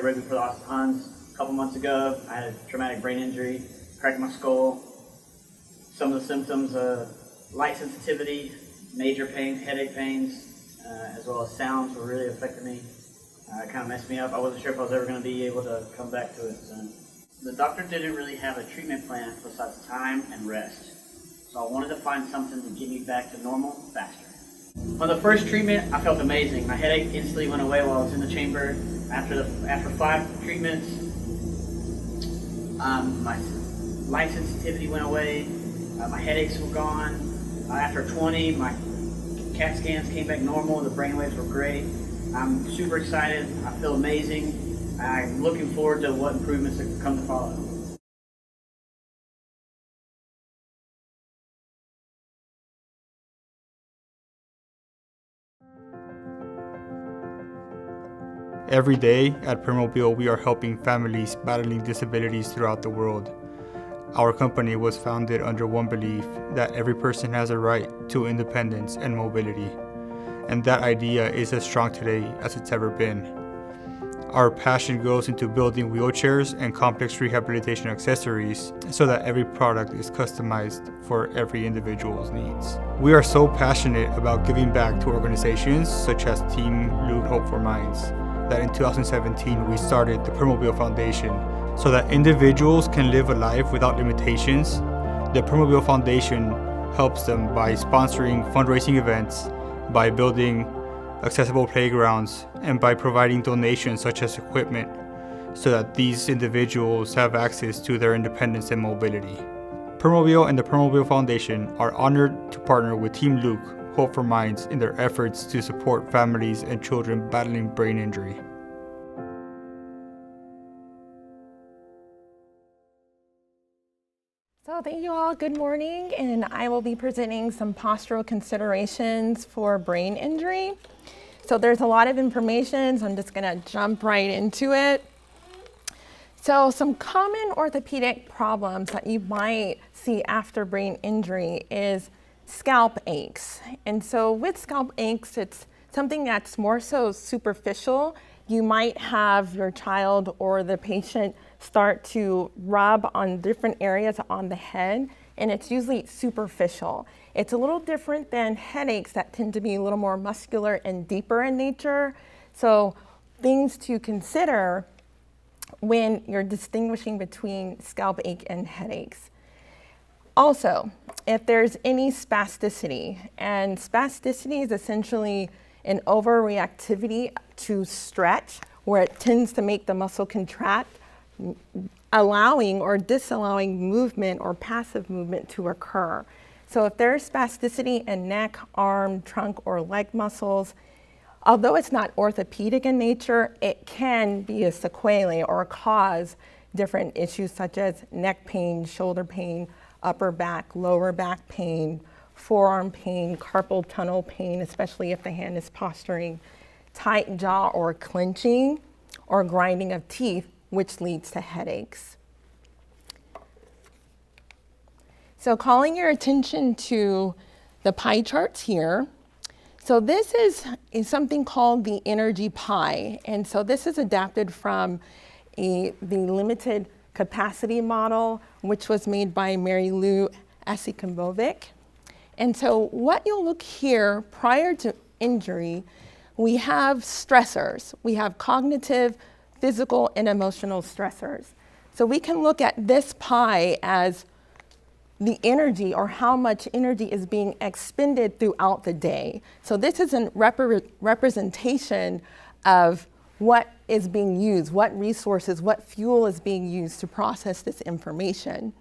rugby for the Austin Huns a couple months ago. I had a traumatic brain injury, cracked my skull. Some of the symptoms, light sensitivity, major pain, headache pains, as well as sounds were really affecting me. It kind of messed me up. I wasn't sure if I was ever going to be able to come back to it. So the doctor didn't really have a treatment plan besides time and rest. So I wanted to find something to get me back to normal faster. On the first treatment, I felt amazing. My headache instantly went away while I was in the chamber. After 5 treatments, my light sensitivity went away. My headaches were gone. After 20, my CAT scans came back normal. The brain waves were great. I'm super excited. I feel amazing. I'm looking forward to what improvements that come to follow. Every day at Permobile, we are helping families battling disabilities throughout the world. Our company was founded under one belief that every person has a right to independence and mobility, and that idea is as strong today as it's ever been. Our passion goes into building wheelchairs and complex rehabilitation accessories so that every product is customized for every individual's needs. We are so passionate about giving back to organizations such as Team Luke Hope for Minds that in 2017 we started the Permobile Foundation so that individuals can live a life without limitations. The Permobile Foundation helps them by sponsoring fundraising events, by building accessible playgrounds, and by providing donations such as equipment so that these individuals have access to their independence and mobility. Permobile and the Permobile Foundation are honored to partner with Team Luke Hope for Minds in their efforts to support families and children battling brain injury. So thank you all, good morning, and I will be presenting some postural considerations for brain injury. So there's a lot of information, so I'm just gonna jump right into it. So some common orthopedic problems that you might see after brain injury is scalp aches. And so with scalp aches, it's something that's more so superficial. You might have your child or the patient start to rub on different areas on the head, and it's usually superficial. It's a little different than headaches that tend to be a little more muscular and deeper in nature. So things to consider when you're distinguishing between scalp ache and headaches. Also, if there's any spasticity, and spasticity is essentially an overreactivity to stretch, where it tends to make the muscle contract, allowing or disallowing movement or passive movement to occur. So if there's spasticity in neck, arm, trunk, or leg muscles, although it's not orthopedic in nature, it can be a sequelae or cause different issues such as neck pain, shoulder pain, upper back, lower back pain, forearm pain, carpal tunnel pain, especially if the hand is posturing, tight jaw or clenching, or grinding of teeth, which leads to headaches. So calling your attention to the pie charts here. So this is something called the energy pie. And so this is adapted from the limited capacity model, which was made by Mary Lou Asikambovic. And so what you'll look here prior to injury, we have stressors. We have cognitive, physical, and emotional stressors. So we can look at this pie as the energy or how much energy is being expended throughout the day. So this is a representation of what is being used, what resources, what fuel is being used to process this information.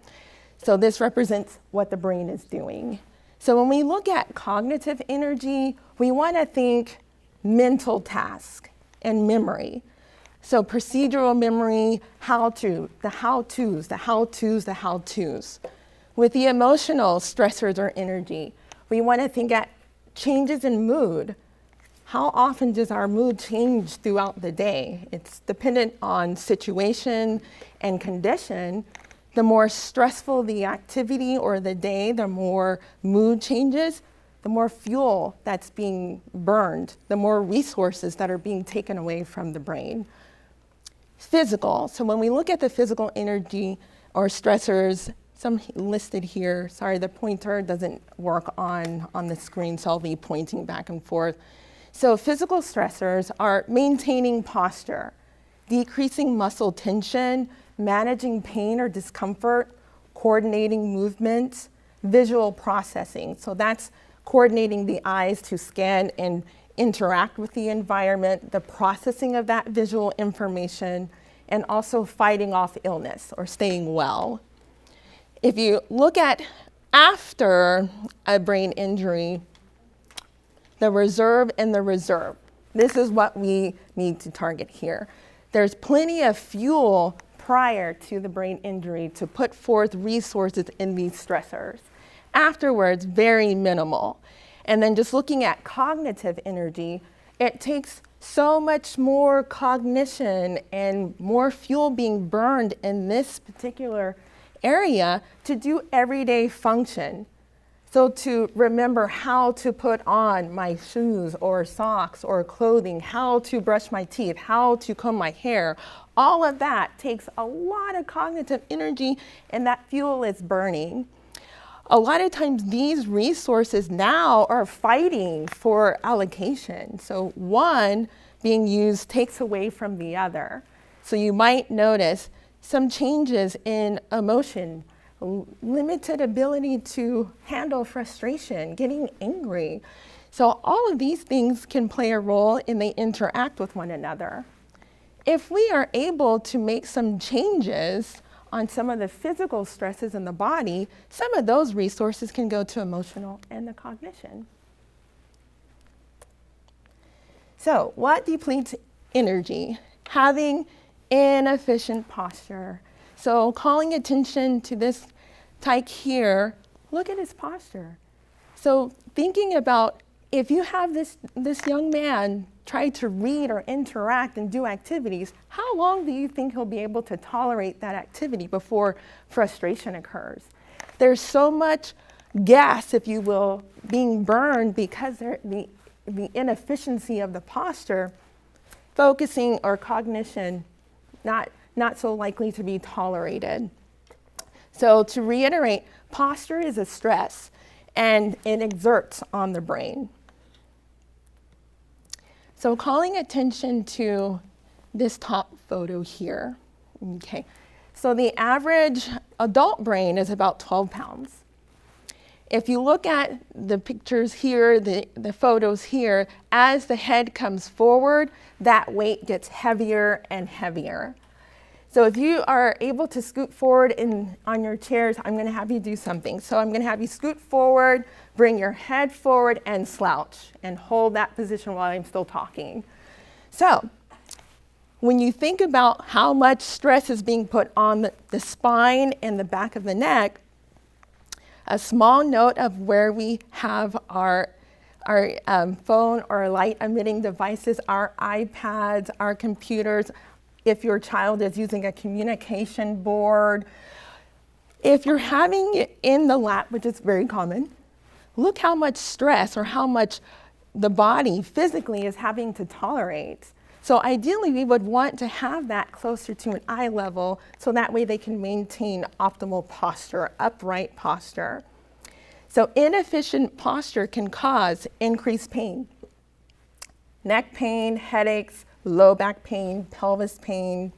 So this represents what the brain is doing. So when we look at cognitive energy, we want to think mental task and memory. So procedural memory, the how-tos. With the emotional stressors or energy, we want to think at changes in mood. How often does our mood change throughout the day? It's dependent on situation and condition. The more stressful the activity or the day, the more mood changes, the more fuel that's being burned, the more resources that are being taken away from the brain. physical. So when we look at the physical energy or stressors, some listed here, sorry, the pointer doesn't work on the screen, so I'll be pointing back and forth. So physical stressors are maintaining posture, decreasing muscle tension, managing pain or discomfort, coordinating movements, visual processing. So that's coordinating the eyes to scan and interact with the environment, the processing of that visual information, and also fighting off illness or staying well. If you look at after a brain injury, the reserve and the reserve, this is what we need to target here. There's plenty of fuel prior to the brain injury to put forth resources in these stressors. Afterwards, very minimal. And then just looking at cognitive energy, it takes so much more cognition and more fuel being burned in this particular area to do everyday function. So to remember how to put on my shoes or socks or clothing, how to brush my teeth, how to comb my hair, all of that takes a lot of cognitive energy, and that fuel is burning. A lot of times these resources now are fighting for allocation. So one being used takes away from the other. So you might notice some changes in emotion, limited ability to handle frustration, getting angry. So all of these things can play a role and they interact with one another. If we are able to make some changes on some of the physical stresses in the body, some of those resources can go to emotional and the cognition. So what depletes energy? Having inefficient posture. So calling attention to this tyke here, look at his posture. So thinking about if you have this young man try to read or interact and do activities, how long do you think he'll be able to tolerate that activity before frustration occurs? There's so much gas, if you will, being burned because the inefficiency of the posture, focusing or cognition, not so likely to be tolerated. So to reiterate, posture is a stress and it exerts on the brain. So calling attention to this top photo here, okay. So the average adult brain is about 12 pounds. If you look at the pictures here, the photos here, as the head comes forward, that weight gets heavier and heavier. So if you are able to scoot forward on your chairs, I'm going to have you do something. So I'm going to have you scoot forward, bring your head forward, and slouch, and hold that position while I'm still talking. So when you think about how much stress is being put on the spine and the back of the neck, a small note of where we have our phone or light emitting devices, our iPads, our computers, if your child is using a communication board. If you're having it in the lap, which is very common, look how much stress or how much the body physically is having to tolerate. So ideally, we would want to have that closer to an eye level so that way they can maintain optimal posture, upright posture. So inefficient posture can cause increased pain, neck pain, headaches, low back pain, pelvis pain,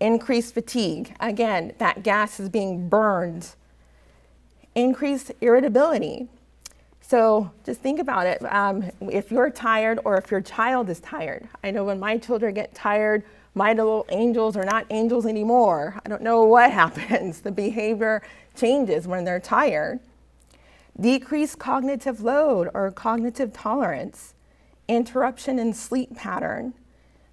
increased fatigue. Again, that gas is being burned. Increased irritability. So just think about it. If you're tired or if your child is tired. I know when my children get tired, my little angels are not angels anymore. I don't know what happens. The behavior changes when they're tired. Decreased cognitive load or cognitive tolerance. Interruption in sleep pattern,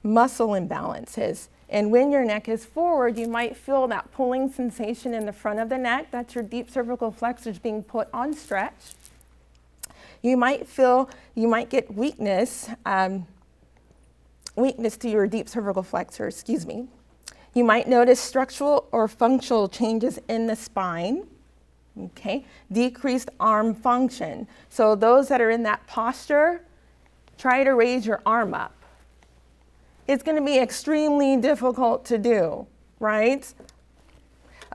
muscle imbalances. And when your neck is forward, you might feel that pulling sensation in the front of the neck. That's your deep cervical flexors being put on stretch. You might get weakness to your deep cervical flexor, You might notice structural or functional changes in the spine. Okay, decreased arm function. So those that are in that posture, try to raise your arm up. it's going to be extremely difficult to do, right?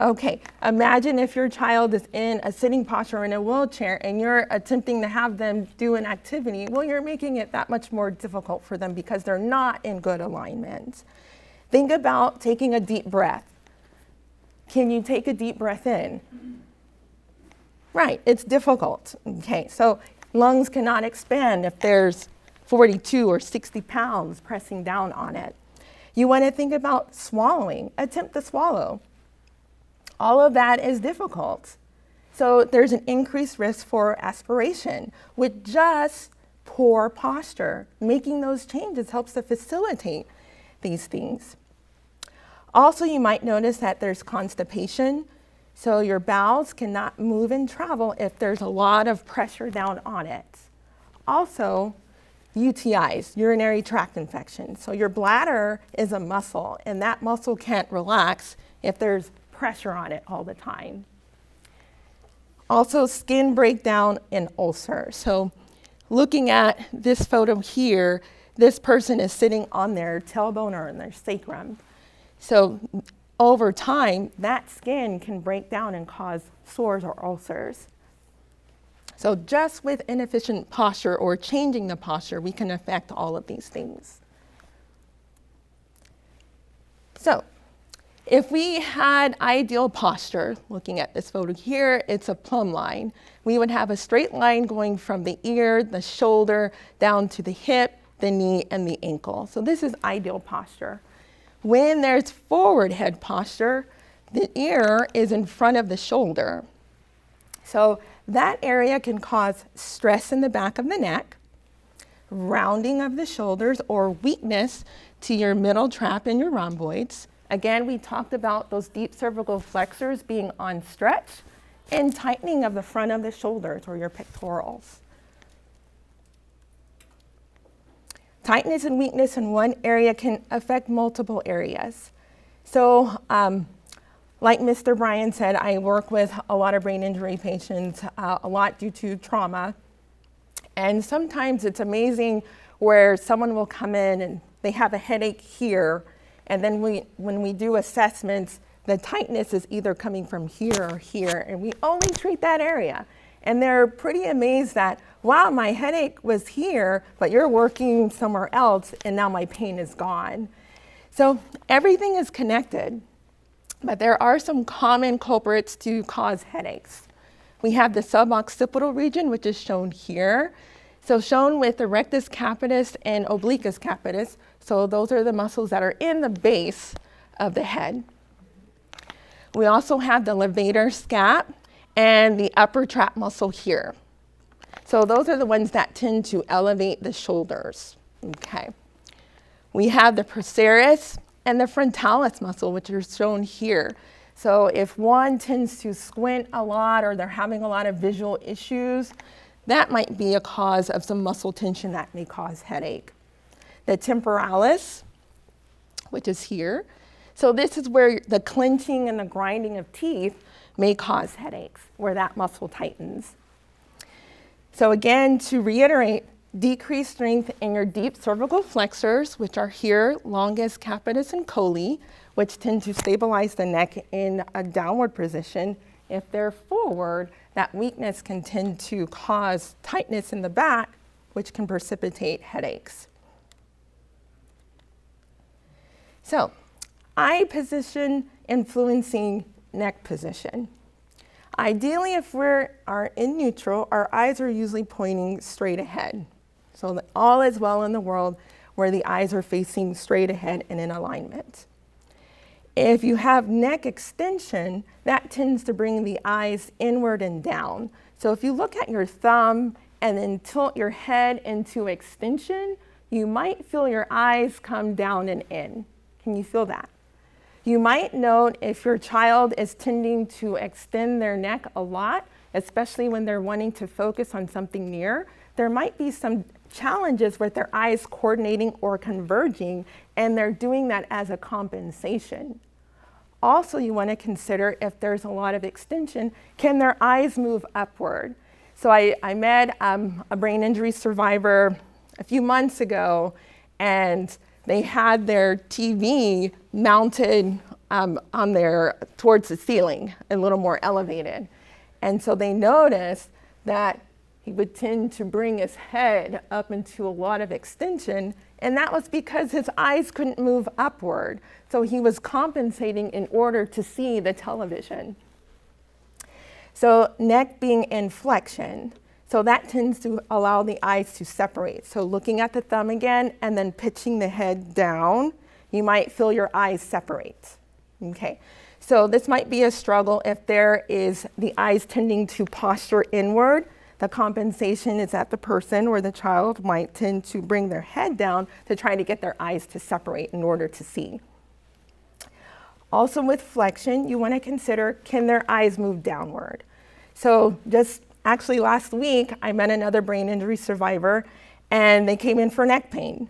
Okay, imagine if your child is in a sitting posture or in a wheelchair and you're attempting to have them do an activity. Well, you're making it that much more difficult for them because they're not in good alignment. Think about taking a deep breath. Can you take a deep breath in? Right, it's difficult. Okay, so lungs cannot expand if there's 42 or 60 pounds pressing down on it. You want to think about swallowing. Attempt to swallow. All of that is difficult. So there's an increased risk for aspiration with just poor posture. Making those changes helps to facilitate these things. Also, you might notice that there's constipation. So your bowels cannot move and travel if there's a lot of pressure down on it. Also, UTIs, urinary tract infections. So your bladder is a muscle, and that muscle can't relax if there's pressure on it all the time. Also, skin breakdown and ulcer. So looking at this photo here, this person is sitting on their tailbone or in their sacrum. So over time, that skin can break down and cause sores or ulcers. So just with inefficient posture or changing the posture, we can affect all of these things. So if we had ideal posture, looking at this photo here, it's a plumb line. We would have a straight line going from the ear, the shoulder, down to the hip, the knee, and the ankle. So this is ideal posture. When there's forward head posture, the ear is in front of the shoulder. So that area can cause stress in the back of the neck, rounding of the shoulders, or weakness to your middle trap and your rhomboids. Again, we talked about those deep cervical flexors being on stretch and tightening of the front of the shoulders or your pectorals. Tightness and weakness in one area can affect multiple areas. So, like Mr. Bryan said, I work with a lot of brain injury patients, a lot due to trauma. And sometimes it's amazing where someone will come in and they have a headache here, and then when we do assessments, the tightness is either coming from here or here, and we only treat that area. And they're pretty amazed that, wow, my headache was here, but you're working somewhere else, and now my pain is gone. So everything is connected, but there are some common culprits to cause headaches. We have the suboccipital region, which is shown here. So shown with the rectus capitis and obliquus capitis. So those are the muscles that are in the base of the head. We also have the levator scap and the upper trap muscle here. So those are the ones that tend to elevate the shoulders, okay? We have the procerus and the frontalis muscle, which are shown here. So if one tends to squint a lot or they're having a lot of visual issues, that might be a cause of some muscle tension that may cause headache. The temporalis, which is here. So this is where the clenching and the grinding of teeth may cause headaches, where that muscle tightens. So again, to reiterate, decreased strength in your deep cervical flexors, which are here, longus, capitis, and coli, which tend to stabilize the neck in a downward position. If they're forward, that weakness can tend to cause tightness in the back, which can precipitate headaches. So, eye position influencing neck position. Ideally, if we are in neutral, our eyes are usually pointing straight ahead. So that all is well in the world where the eyes are facing straight ahead and in alignment. If you have neck extension, that tends to bring the eyes inward and down. So if you look at your thumb and then tilt your head into extension, you might feel your eyes come down and in. Can you feel that? You might note if your child is tending to extend their neck a lot, especially when they're wanting to focus on something near, there might be some challenges with their eyes coordinating or converging, and they're doing that as a compensation. Also, you want to consider if there's a lot of extension, can their eyes move upward? So I met a brain injury survivor a few months ago, and they had their TV mounted towards the ceiling, a little more elevated. And so they noticed that he would tend to bring his head up into a lot of extension, and that was because his eyes couldn't move upward. So he was compensating in order to see the television. So neck being in flexion. So that tends to allow the eyes to separate. So looking at the thumb again and then pitching the head down, you might feel your eyes separate. Okay, so this might be a struggle if there is the eyes tending to posture inward. The compensation is that the person or the child might tend to bring their head down to try to get their eyes to separate in order to see. Also with flexion, you want to consider, can their eyes move downward? So just actually last week, I met another brain injury survivor, and they came in for neck pain.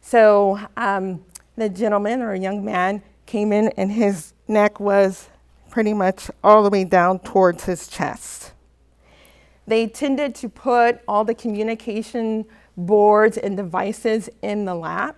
So the gentleman or a young man came in, and his neck was pretty much all the way down towards his chest. They tended to put all the communication boards and devices in the lap,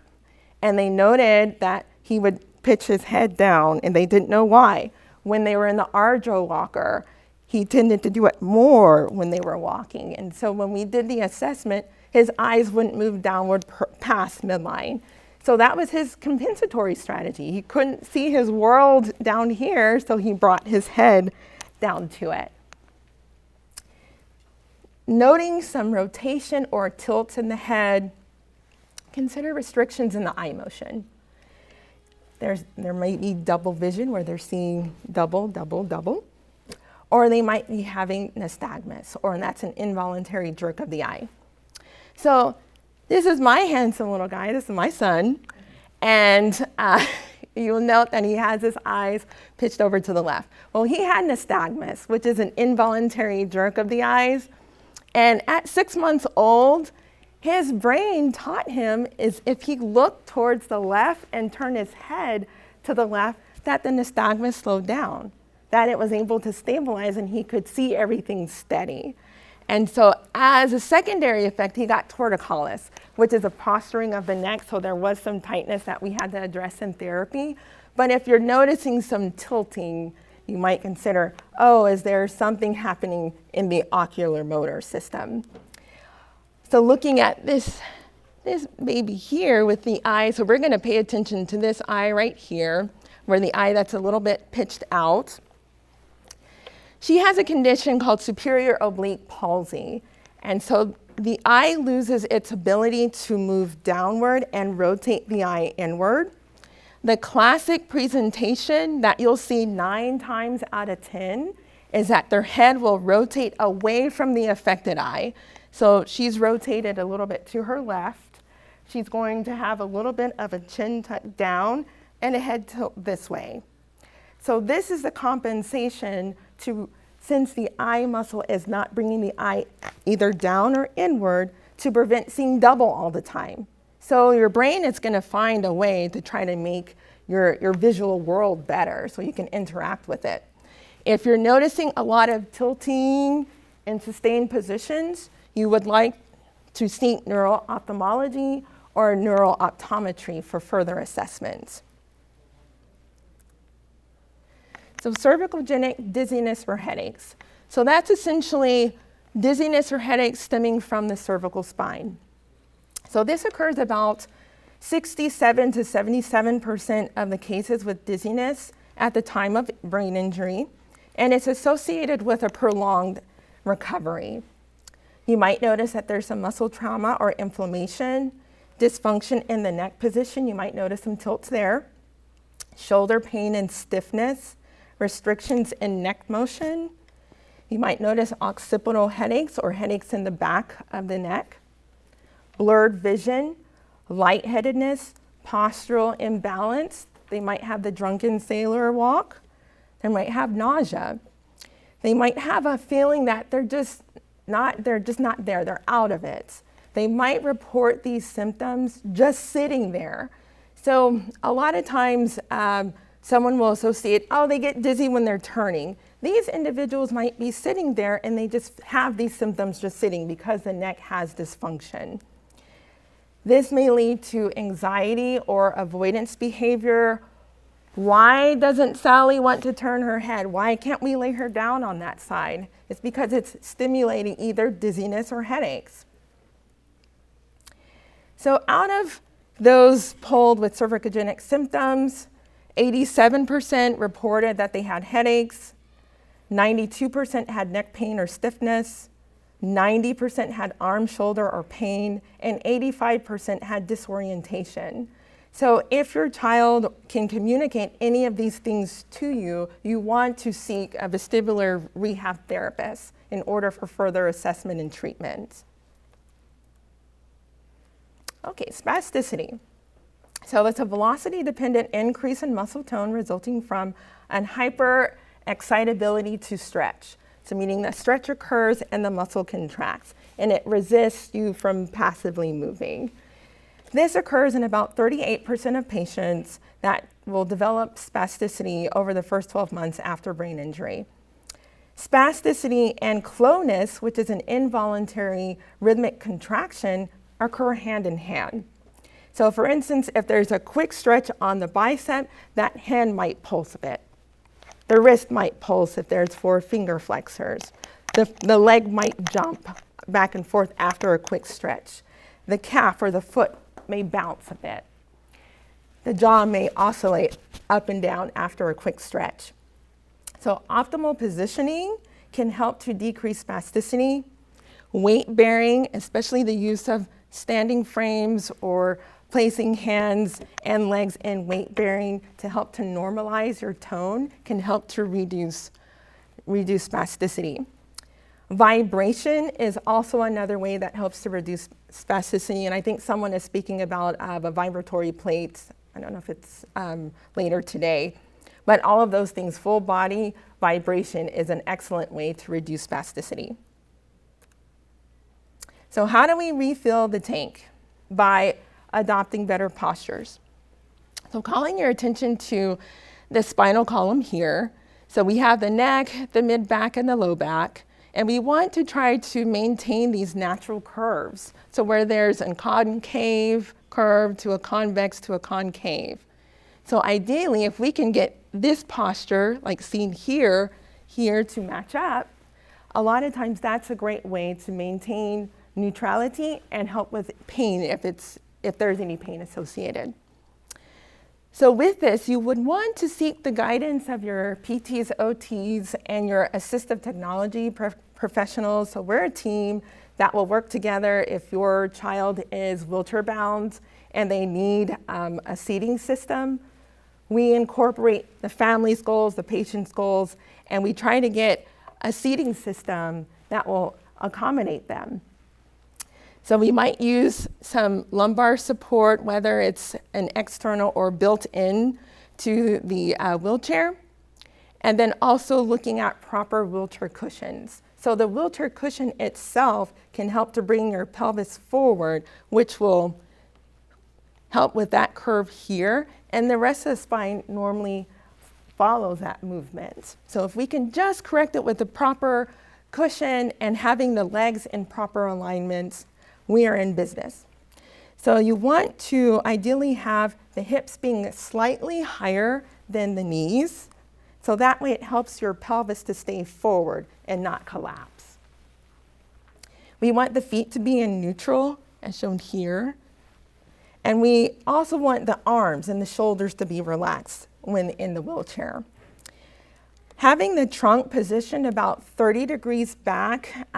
and they noted that he would pitch his head down, and they didn't know why. When they were in the Arjo walker, he tended to do it more when they were walking. And so when we did the assessment, his eyes wouldn't move downward past midline. So that was his compensatory strategy. He couldn't see his world down here, so he brought his head down to it. Noting some rotation or tilts in the head, consider restrictions in the eye motion. There may be double vision where they're seeing double, double, double, or they might be having nystagmus, and that's an involuntary jerk of the eye. So this is my handsome little guy, this is my son, and you'll note that he has his eyes pitched over to the left. Well, he had nystagmus, which is an involuntary jerk of the eyes, and at 6 months old, his brain taught him is if he looked towards the left and turned his head to the left, that the nystagmus slowed down, that it was able to stabilize and he could see everything steady. And so as a secondary effect, he got torticollis, which is a posturing of the neck, so there was some tightness that we had to address in therapy. But if you're noticing some tilting, you might consider, oh, is there something happening in the ocular motor system? So looking at this baby here with the eye, so we're gonna pay attention to this eye right here, where the eye that's a little bit pitched out. She has a condition called superior oblique palsy. And so the eye loses its ability to move downward and rotate the eye inward. The classic presentation that you'll see 9 times out of 10 is that their head will rotate away from the affected eye. So she's rotated a little bit to her left. She's going to have a little bit of a chin tuck down and a head tilt this way. So this is the compensation to, since the eye muscle is not bringing the eye either down or inward, to prevent seeing double all the time. So your brain is going to find a way to try to make your visual world better so you can interact with it. If you're noticing a lot of tilting in sustained positions, you would like to seek neuro-ophthalmology or neuro-optometry for further assessments. So cervicogenic dizziness or headaches. So that's essentially dizziness or headaches stemming from the cervical spine. So this occurs about 67 to 77% of the cases with dizziness at the time of brain injury, and it's associated with a prolonged recovery. You might notice that there's some muscle trauma or inflammation, dysfunction in the neck position. You might notice some tilts there, shoulder pain and stiffness, restrictions in neck motion. You might notice occipital headaches or headaches in the back of the neck, blurred vision, lightheadedness, postural imbalance. They might have the drunken sailor walk. They might have nausea. They might have a feeling that they're just not there, they're out of it. They might report these symptoms just sitting there. So a lot of times someone will associate, oh, they get dizzy when they're turning. These individuals might be sitting there and they just have these symptoms just sitting because the neck has dysfunction. This may lead to anxiety or avoidance behavior. Why doesn't Sally want to turn her head? Why can't we lay her down on that side? It's because it's stimulating either dizziness or headaches. So out of those polled with cervicogenic symptoms, 87% reported that they had headaches, 92% had neck pain or stiffness, 90% had arm, shoulder, or pain, and 85% had disorientation. So if your child can communicate any of these things to you, you want to seek a vestibular rehab therapist in order for further assessment and treatment. Okay, spasticity. So it's a velocity-dependent increase in muscle tone resulting from an hyper-excitability to stretch. So meaning that stretch occurs and the muscle contracts, and it resists you from passively moving. This occurs in about 38% of patients that will develop spasticity over the first 12 months after brain injury. Spasticity and clonus, which is an involuntary rhythmic contraction, occur hand in hand. So for instance, if there's a quick stretch on the bicep, that hand might pulse a bit. The wrist might pulse if there's 4 finger flexors. The leg might jump back and forth after a quick stretch. The calf or the foot may bounce a bit. The jaw may oscillate up and down after a quick stretch. So optimal positioning can help to decrease spasticity. Weight bearing, especially the use of standing frames or placing hands and legs in weight bearing to help to normalize your tone, can help to reduce spasticity. Vibration is also another way that helps to reduce spasticity, and I think someone is speaking about a vibratory plate. I don't know if it's later today, but all of those things, full body vibration is an excellent way to reduce spasticity. So how do we refill the tank? By adopting better postures. So calling your attention to the spinal column here. So we have the neck, the mid back, and the low back. And we want to try to maintain these natural curves. So where there's a concave curve to a convex to a concave. So ideally, if we can get this posture, like seen here to match up, a lot of times that's a great way to maintain neutrality and help with pain if there's any pain associated. So with this, you would want to seek the guidance of your PTs, OTs, and your assistive technology professionals. So we're a team that will work together if your child is wheelchair bound and they need a seating system. We incorporate the family's goals, the patient's goals, and we try to get a seating system that will accommodate them. So we might use some lumbar support, whether it's an external or built in to the wheelchair. And then also looking at proper wheelchair cushions. So the wheelchair cushion itself can help to bring your pelvis forward, which will help with that curve here. And the rest of the spine normally follows that movement. So if we can just correct it with the proper cushion and having the legs in proper alignment, we are in business. So you want to ideally have the hips being slightly higher than the knees. So that way it helps your pelvis to stay forward and not collapse. We want the feet to be in neutral, as shown here. And we also want the arms and the shoulders to be relaxed when in the wheelchair. Having the trunk positioned about 30 degrees back,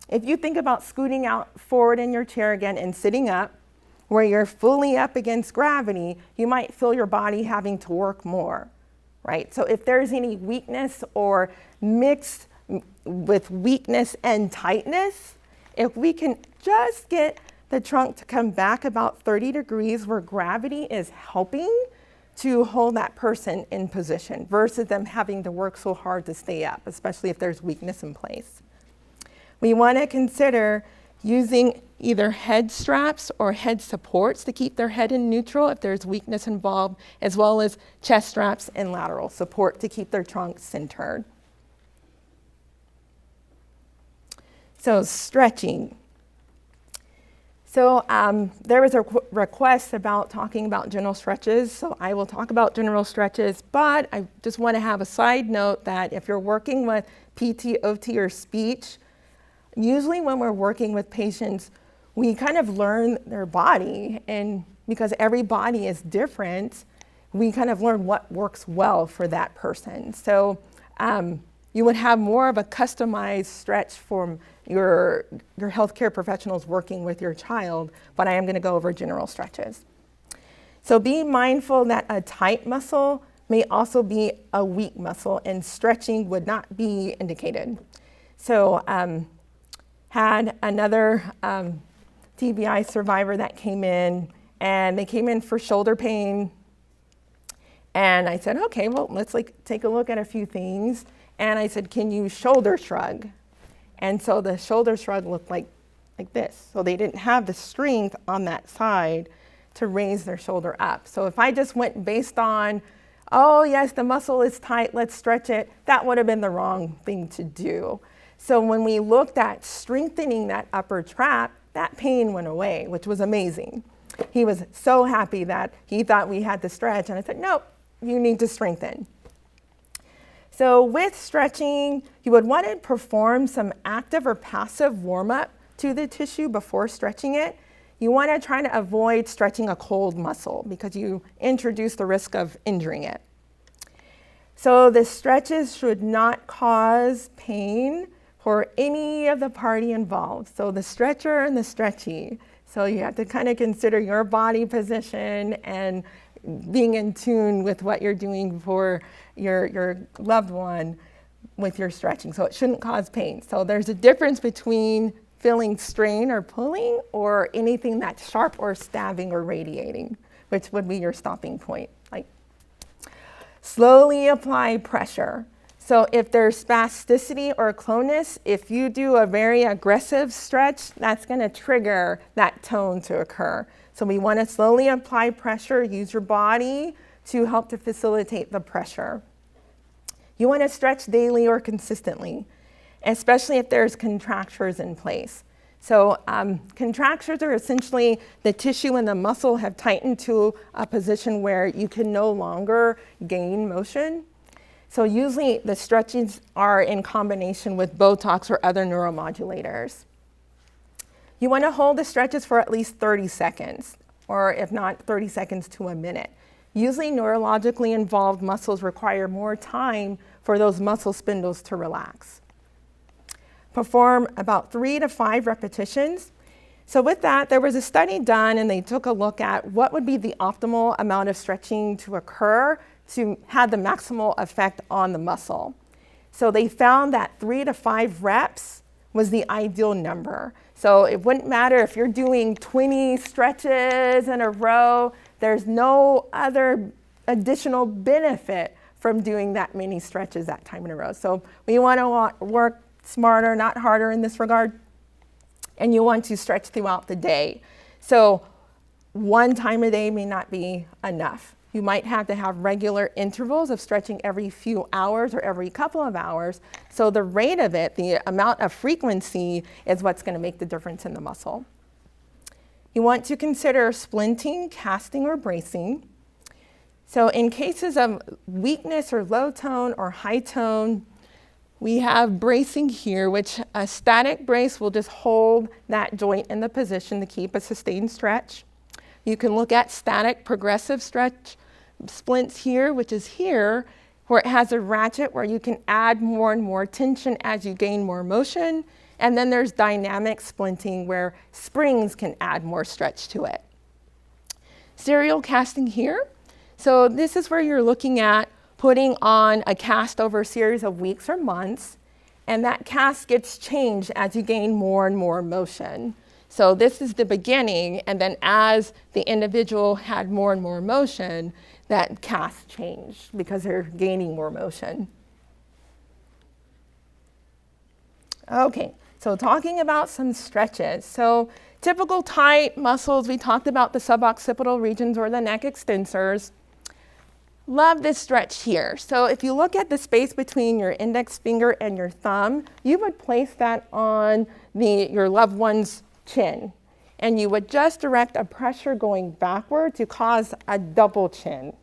if you think about scooting out forward in your chair again and sitting up, where you're fully up against gravity, you might feel your body having to work more, right? So if there's any weakness or mixed with weakness and tightness, if we can just get the trunk to come back about 30 degrees where gravity is helping to hold that person in position versus them having to work so hard to stay up, especially if there's weakness in place. We want to consider using either head straps or head supports to keep their head in neutral if there's weakness involved, as well as chest straps and lateral support to keep their trunk centered. So stretching. So there was a request about talking about general stretches, so I will talk about general stretches, but I just want to have a side note that if you're working with PT, OT, or speech, usually when we're working with patients, we kind of learn their body, and because every body is different, we kind of learn what works well for that person. So you would have more of a customized stretch from your healthcare professionals working with your child, but I am going to go over general stretches. So be mindful that a tight muscle may also be a weak muscle, and stretching would not be indicated. So had another TBI survivor that came in, and they came in for shoulder pain. And I said, okay, well, let's take a look at a few things. And I said, can you shoulder shrug? And so the shoulder shrug looked like this. So they didn't have the strength on that side to raise their shoulder up. So if I just went based on, oh yes, the muscle is tight, let's stretch it, that would have been the wrong thing to do. So when we looked at strengthening that upper trap, that pain went away, which was amazing. He was so happy that he thought we had to stretch, and I said, nope, you need to strengthen. So with stretching, you would want to perform some active or passive warm-up to the tissue before stretching it. You want to try to avoid stretching a cold muscle because you introduce the risk of injuring it. So the stretches should not cause pain for any of the party involved. So the stretcher and the stretchy. So you have to kind of consider your body position and being in tune with what you're doing for your loved one with your stretching. So it shouldn't cause pain. So there's a difference between feeling strain or pulling or anything that's sharp or stabbing or radiating, which would be your stopping point. Like slowly apply pressure. So if there's spasticity or clonus, if you do a very aggressive stretch, that's going to trigger that tone to occur. So we want to slowly apply pressure, use your body to help to facilitate the pressure. You want to stretch daily or consistently, especially if there's contractures in place. So contractures are essentially the tissue and the muscle have tightened to a position where you can no longer gain motion. So usually the stretches are in combination with Botox or other neuromodulators. You want to hold the stretches for at least 30 seconds, or if not 30 seconds to a minute. Usually neurologically involved muscles require more time for those muscle spindles to relax. Perform about 3 to 5 repetitions. So with that, there was a study done and they took a look at what would be the optimal amount of stretching to occur to have the maximal effect on the muscle. So they found that 3 to 5 reps was the ideal number. So it wouldn't matter if you're doing 20 stretches in a row, there's no other additional benefit from doing that many stretches that time in a row. So we want to work smarter, not harder in this regard, and you want to stretch throughout the day. So one time a day may not be enough. You might have to have regular intervals of stretching every few hours or every couple of hours. So the rate of it, the amount of frequency, is what's going to make the difference in the muscle. You want to consider splinting, casting, or bracing. So in cases of weakness or low tone or high tone, we have bracing here, which a static brace will just hold that joint in the position to keep a sustained stretch. You can look at static progressive stretch splints here, which is here, where it has a ratchet where you can add more and more tension as you gain more motion. And then there's dynamic splinting where springs can add more stretch to it. Serial casting here. So this is where you're looking at putting on a cast over a series of weeks or months, and that cast gets changed as you gain more and more motion. So this is the beginning, and then as the individual had more and more motion, that cast changed because they're gaining more motion. Okay, so talking about some stretches. So typical tight muscles, we talked about the suboccipital regions or the neck extensors. Love this stretch here. So if you look at the space between your index finger and your thumb, you would place that on your loved one's chin. and you would just direct a pressure going backward to cause a double chin.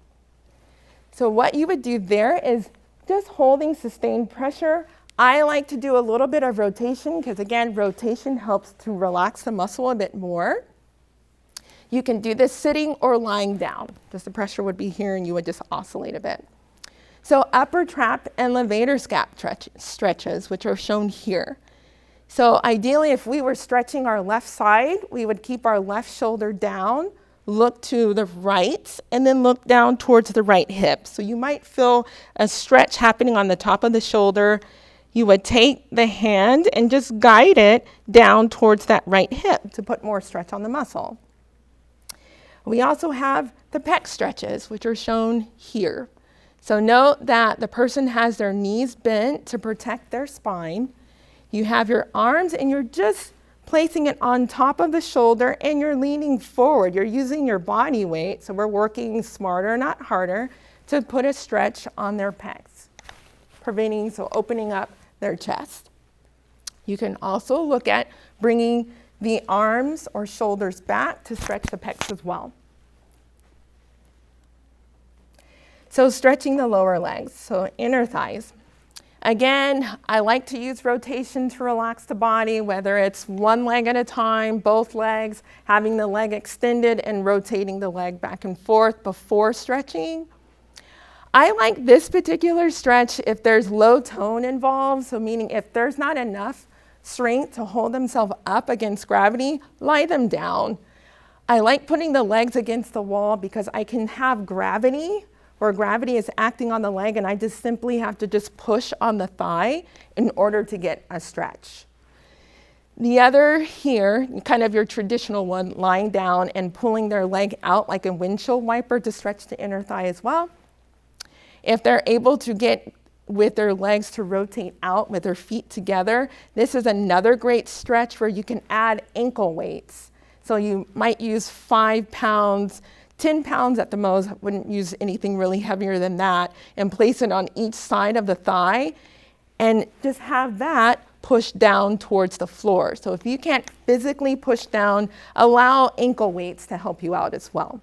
So what you would do there is just holding sustained pressure. I like to do a little bit of rotation because, again, rotation helps to relax the muscle a bit more. You can do this sitting or lying down. Just the pressure would be here and you would just oscillate a bit. So upper trap and levator scap stretches, which are shown here. So ideally, if we were stretching our left side, we would keep our left shoulder down, look to the right, and then look down towards the right hip. So you might feel a stretch happening on the top of the shoulder. You would take the hand and just guide it down towards that right hip to put more stretch on the muscle. We also have the pec stretches, which are shown here. So note that the person has their knees bent to protect their spine. You have your arms and you're just placing it on top of the shoulder and you're leaning forward. You're using your body weight, so we're working smarter, not harder, to put a stretch on their pecs, opening up their chest. You can also look at bringing the arms or shoulders back to stretch the pecs as well. So stretching the lower legs, so inner thighs. Again, I like to use rotation to relax the body, whether it's one leg at a time, both legs, having the leg extended and rotating the leg back and forth before stretching. I like this particular stretch if there's low tone involved, so meaning if there's not enough strength to hold themselves up against gravity, lie them down. I like putting the legs against the wall because I can have gravity where gravity is acting on the leg and I just simply have to just push on the thigh in order to get a stretch. The other here, kind of your traditional one, lying down and pulling their leg out like a windshield wiper to stretch the inner thigh as well. If they're able to get with their legs to rotate out with their feet together, this is another great stretch where you can add ankle weights. So you might use 5 pounds, 10 pounds at the most, wouldn't use anything really heavier than that, and place it on each side of the thigh and just have that push down towards the floor. So if you can't physically push down, allow ankle weights to help you out as well.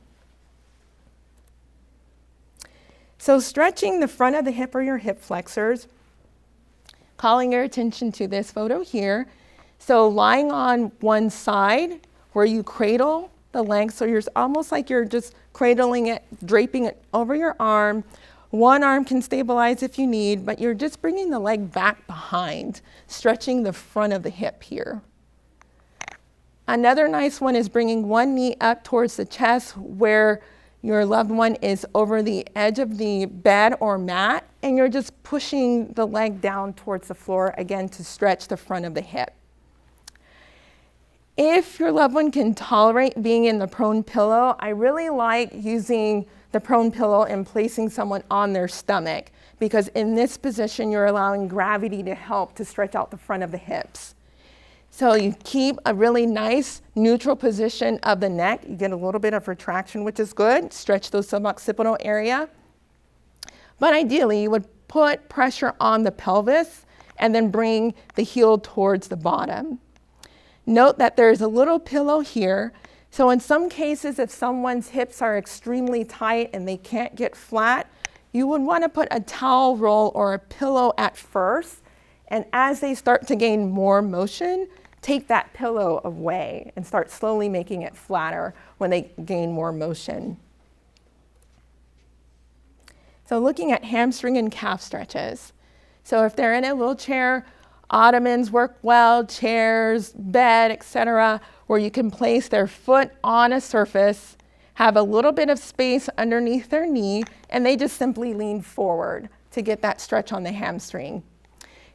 So stretching the front of the hip or your hip flexors, calling your attention to this photo here. So lying on one side where you cradle the leg, so you're almost like you're just cradling it, draping it over your arm. One arm can stabilize if you need, but you're just bringing the leg back behind, stretching the front of the hip here. Another nice one is bringing one knee up towards the chest where your loved one is over the edge of the bed or mat, and you're just pushing the leg down towards the floor, again, to stretch the front of the hip. If your loved one can tolerate being in the prone pillow, I really like using the prone pillow and placing someone on their stomach, because in this position, you're allowing gravity to help to stretch out the front of the hips. So you keep a really nice neutral position of the neck. You get a little bit of retraction, which is good. Stretch the suboccipital area. But ideally, you would put pressure on the pelvis and then bring the heel towards the bottom. Note that there's a little pillow here. So in some cases, if someone's hips are extremely tight and they can't get flat, you would want to put a towel roll or a pillow at first. And as they start to gain more motion, take that pillow away and start slowly making it flatter when they gain more motion. So looking at hamstring and calf stretches. So if they're in a wheelchair, ottomans work well, chairs, bed, etc., where you can place their foot on a surface, have a little bit of space underneath their knee, and they just simply lean forward to get that stretch on the hamstring.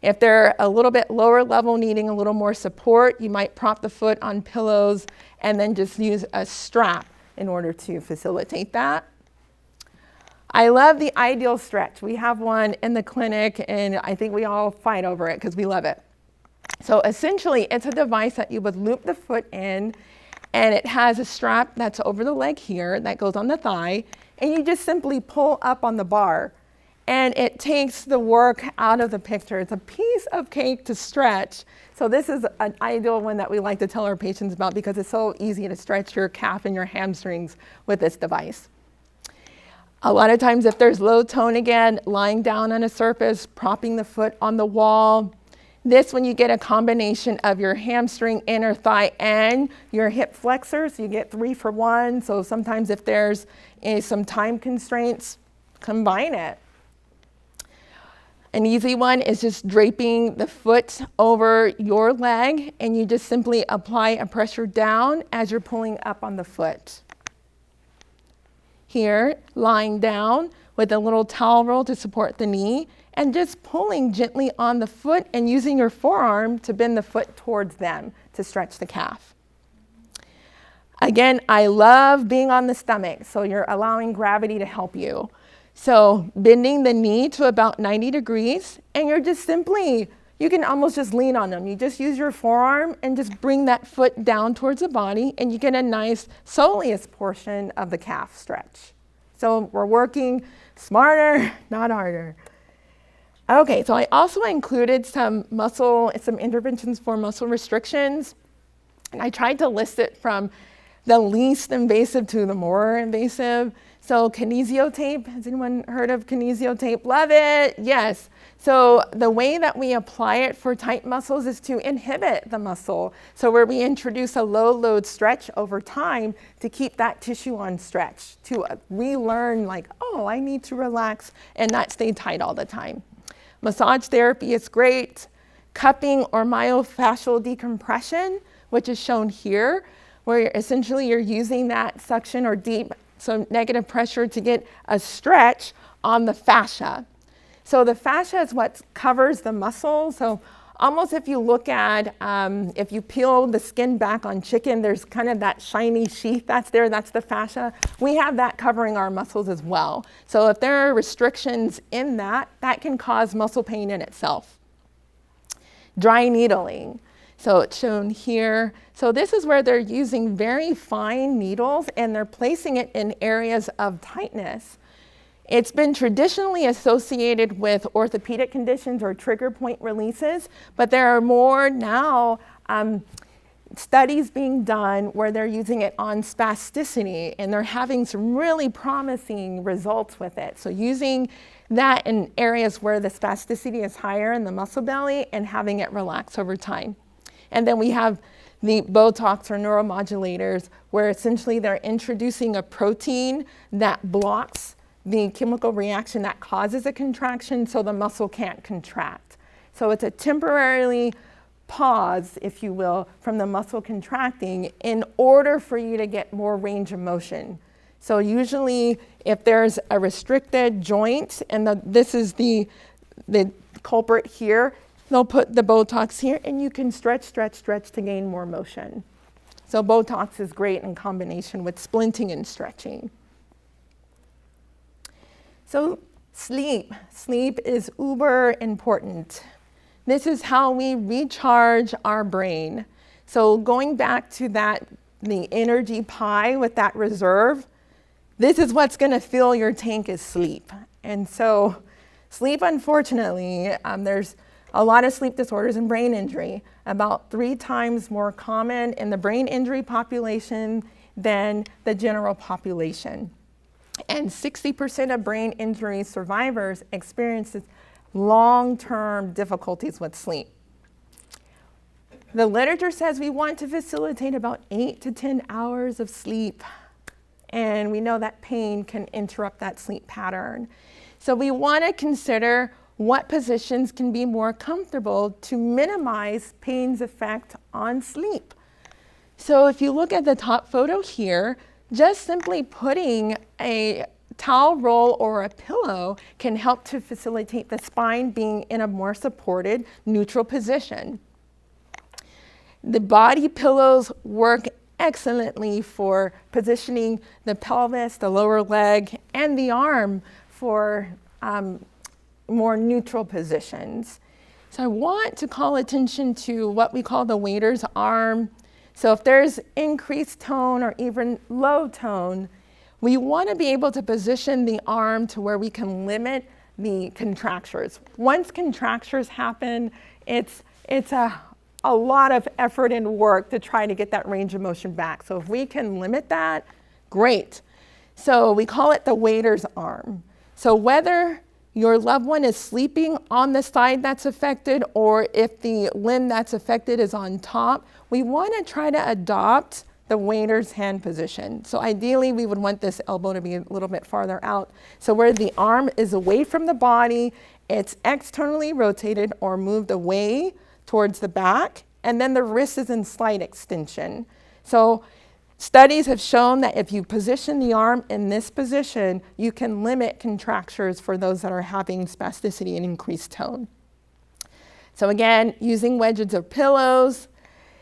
If they're a little bit lower level, needing a little more support, you might prop the foot on pillows and then just use a strap in order to facilitate that. I love the ideal stretch. We have one in the clinic, and I think we all fight over it because we love it. So essentially, it's a device that you would loop the foot in, and it has a strap that's over the leg here that goes on the thigh, and you just simply pull up on the bar. and it takes the work out of the picture. It's a piece of cake to stretch. So this is an ideal one that we like to tell our patients about because it's so easy to stretch your calf and your hamstrings with this device. A lot of times if there's low tone again, lying down on a surface, propping the foot on the wall. This when you get a combination of your hamstring, inner thigh, and your hip flexors, you get 3 for 1. So sometimes if there's some time constraints, combine it. An easy one is just draping the foot over your leg, and you just simply apply a pressure down as you're pulling up on the foot. Here, lying down with a little towel roll to support the knee, and just pulling gently on the foot and using your forearm to bend the foot towards them to stretch the calf. Again, I love being on the stomach, so you're allowing gravity to help you. So bending the knee to about 90 degrees, and you're just simply, you can almost just lean on them. You just use your forearm and just bring that foot down towards the body, and you get a nice soleus portion of the calf stretch. So we're working smarter, not harder. Okay, so I also included some interventions for muscle restrictions. And I tried to list it from the least invasive to the more invasive. So kinesio tape, has anyone heard of kinesio tape? Love it, yes. So the way that we apply it for tight muscles is to inhibit the muscle. So where we introduce a low load stretch over time to keep that tissue on stretch, to relearn like, oh, I need to relax and not stay tight all the time. Massage therapy is great. Cupping or myofascial decompression, which is shown here, where essentially you're using that suction or deep, so negative pressure to get a stretch on the fascia. So the fascia is what covers the muscle. So almost if you look at, if you peel the skin back on chicken, there's kind of that shiny sheath that's there, that's the fascia. We have that covering our muscles as well. So if there are restrictions in that, that can cause muscle pain in itself. Dry needling. So it's shown here. So this is where they're using very fine needles and they're placing it in areas of tightness. It's been traditionally associated with orthopedic conditions or trigger point releases, but there are more now studies being done where they're using it on spasticity, and they're having some really promising results with it. So using that in areas where the spasticity is higher in the muscle belly and having it relax over time. And then we have the Botox or neuromodulators, where essentially they're introducing a protein that blocks the chemical reaction that causes a contraction so the muscle can't contract. So it's a temporarily pause, if you will, from the muscle contracting in order for you to get more range of motion. So usually if there's a restricted joint, and this is the culprit here, they'll put the Botox here and you can stretch to gain more motion. So Botox is great in combination with splinting and stretching. So sleep is uber important. This is how we recharge our brain. So going back to the energy pie with that reserve, this is what's gonna fill your tank is sleep. And so sleep, unfortunately, there's a lot of sleep disorders and brain injury, about 3 times more common in the brain injury population than the general population. And 60% of brain injury survivors experience long-term difficulties with sleep. The literature says we want to facilitate about 8 to 10 hours of sleep. And we know that pain can interrupt that sleep pattern. So we want to consider what positions can be more comfortable to minimize pain's effect on sleep. So if you look at the top photo here, just simply putting a towel roll or a pillow can help to facilitate the spine being in a more supported, neutral position. The body pillows work excellently for positioning the pelvis, the lower leg, and the arm for more neutral positions. So I want to call attention to what we call the waiter's arm. So if there's increased tone or even low tone, we want to be able to position the arm to where we can limit the contractures. Once contractures happen, it's a lot of effort and work to try to get that range of motion back. So if we can limit that, great. So we call it the waiter's arm. So whether your loved one is sleeping on the side that's affected or if the limb that's affected is on top, we want to try to adopt the waiter's hand position. So ideally, we would want this elbow to be a little bit farther out. So where the arm is away from the body, it's externally rotated or moved away towards the back, and then the wrist is in slight extension. So studies have shown that if you position the arm in this position, you can limit contractures for those that are having spasticity and increased tone. So again, using wedges or pillows.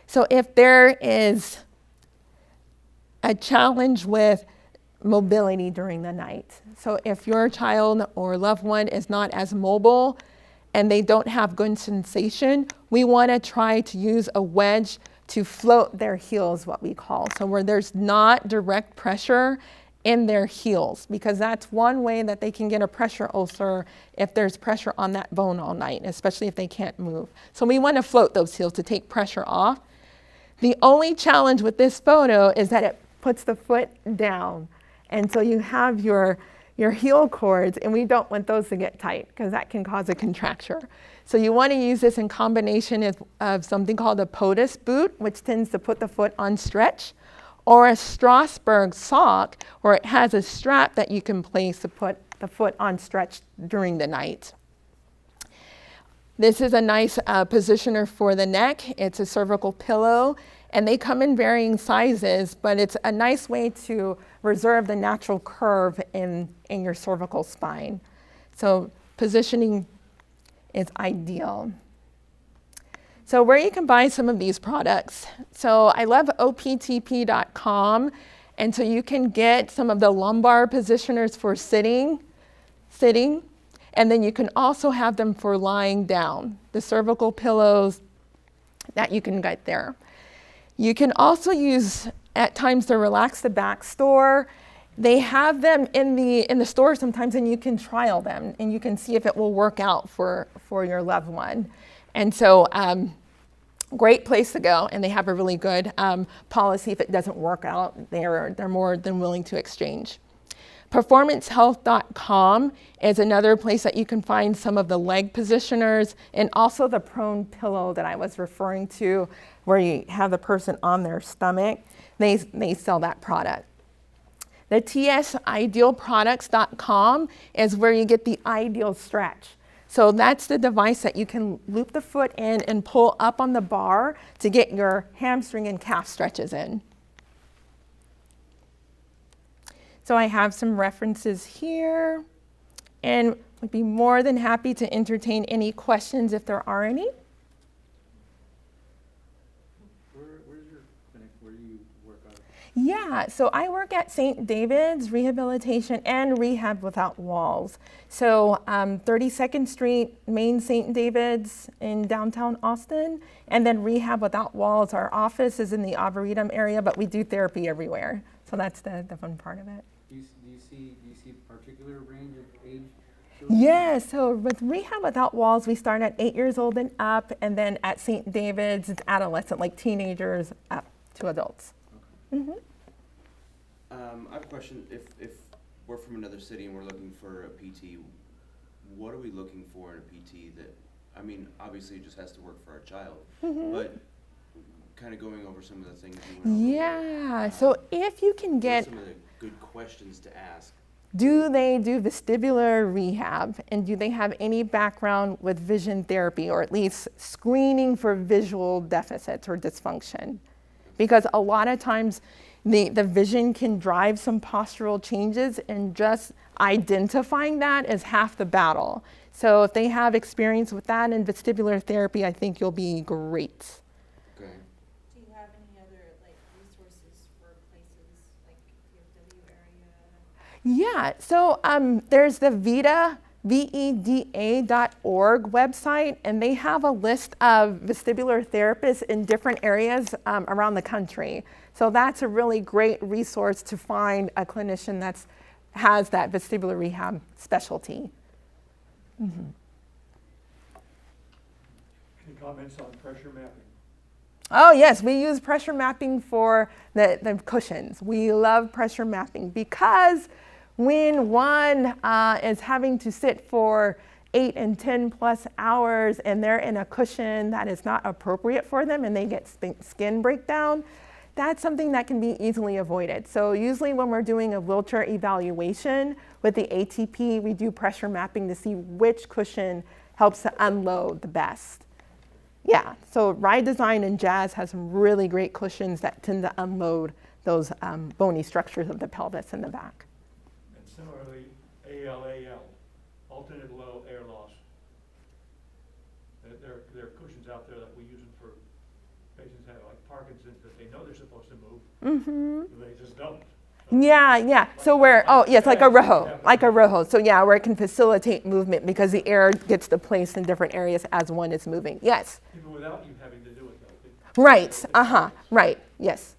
So if there is a challenge with mobility during the night, so if your child or loved one is not as mobile and they don't have good sensation, we want to try to use a wedge to float their heels, what we call. So where there's not direct pressure in their heels, because that's one way that they can get a pressure ulcer if there's pressure on that bone all night, especially if they can't move. So we want to float those heels to take pressure off. The only challenge with this photo is that it puts the foot down. And so you have your heel cords, and we don't want those to get tight because that can cause a contracture. So you want to use this in combination of something called a POTUS boot, which tends to put the foot on stretch, or a Strasbourg sock, where it has a strap that you can place to put the foot on stretch during the night. This is a nice positioner for the neck. It's a cervical pillow, and they come in varying sizes, but it's a nice way to reserve the natural curve in your cervical spine. So positioning is ideal. So where you can buy some of these products. So I love optp.com, and so you can get some of the lumbar positioners for sitting, and then you can also have them for lying down, the cervical pillows that you can get there. You can also use at times to relax the back store. They have them in the store sometimes, and you can trial them and you can see if it will work out for your loved one. And so great place to go, and they have a really good policy. If it doesn't work out, they're more than willing to exchange. PerformanceHealth.com is another place that you can find some of the leg positioners and also the prone pillow that I was referring to, where you have the person on their stomach. They sell that product. The TSidealProducts.com is where you get the ideal stretch. So that's the device that you can loop the foot in and pull up on the bar to get your hamstring and calf stretches in. So I have some references here, and would be more than happy to entertain any questions if there are any. Where's your clinic? Where do you work out? Yeah, so I work at St. David's Rehabilitation and Rehab Without Walls. So 32nd Street, main St. David's in downtown Austin, and then Rehab Without Walls. Our office is in the Arboretum area, but we do therapy everywhere. So that's the fun part of it. Do you see a particular range of age? Children? Yeah, so with Rehab Without Walls, we start at 8 years old and up, and then at St. David's, it's adolescent, like teenagers up to adults. Okay. Mm-hmm. I have a question. If we're from another city and we're looking for a PT, what are we looking for in a PT that, I mean, obviously it just has to work for our child, but kind of going over some of the things you went over. Yeah, so if you can get... Some of the good questions to ask. Do they do vestibular rehab, and do they have any background with vision therapy, or at least screening for visual deficits or dysfunction? Because a lot of times the vision can drive some postural changes, and just identifying that is half the battle. So if they have experience with that in vestibular therapy, I think you'll be great. Okay. Do you have any other resources for places like DFW area? Yeah, so there's the VEDA.org website, and they have a list of vestibular therapists in different areas around the country. So that's a really great resource to find a clinician that has that vestibular rehab specialty. Any comments on pressure mapping? Oh yes, we use pressure mapping for the cushions. We love pressure mapping because when one is having to sit for 8 and 10 plus hours and they're in a cushion that is not appropriate for them and they get skin breakdown, that's something that can be easily avoided. So usually when we're doing a wheelchair evaluation with the ATP, we do pressure mapping to see which cushion helps to unload the best. Yeah, so Ride Design and Jazz has some really great cushions that tend to unload those bony structures of the pelvis in the back. And similarly, ALAL, alternate low air loss. There are cushions out there that we use them for patients that have like Parkinson's that they know they're supposed to move, but they just don't. Yeah. So where, yes, like a rojo. So yeah, where it can facilitate movement because the air gets displaced in different areas as one is moving. Yes. Even without you having to do it though. Right. Right. Yes.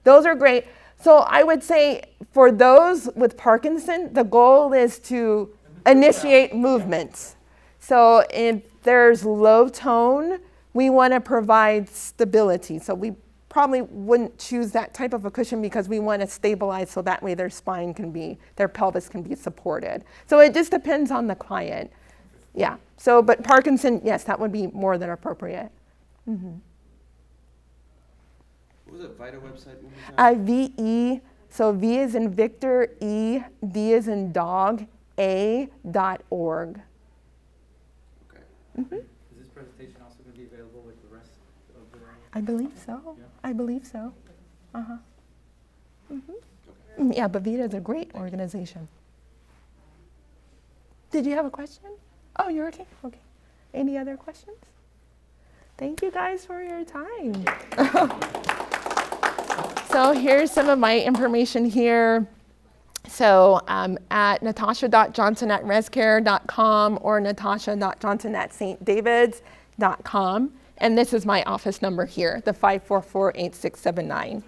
Those are great. So I would say for those with Parkinson, the goal is to initiate movement. So if there's low tone, we want to provide stability. So we probably wouldn't choose that type of a cushion because we want to stabilize so that way their spine can be, their pelvis can be supported. So it just depends on the client. Yeah. So, but Parkinson, yes, that would be more than appropriate. What was that VITA website one more time? VE, so V is in Victor, E, D is in dog, A.org. Okay. Is this presentation also going to be available with the rest of the? I believe so. Yeah. I believe so. Okay. Yeah, but VITA is a great organization. Did you have a question? Oh, you're okay? Okay. Any other questions? Thank you guys for your time. So here's some of my information here. So at natasha.johnson@rescare.com or natasha.johnson@stdavids.com. And this is my office number here, the 544-8679.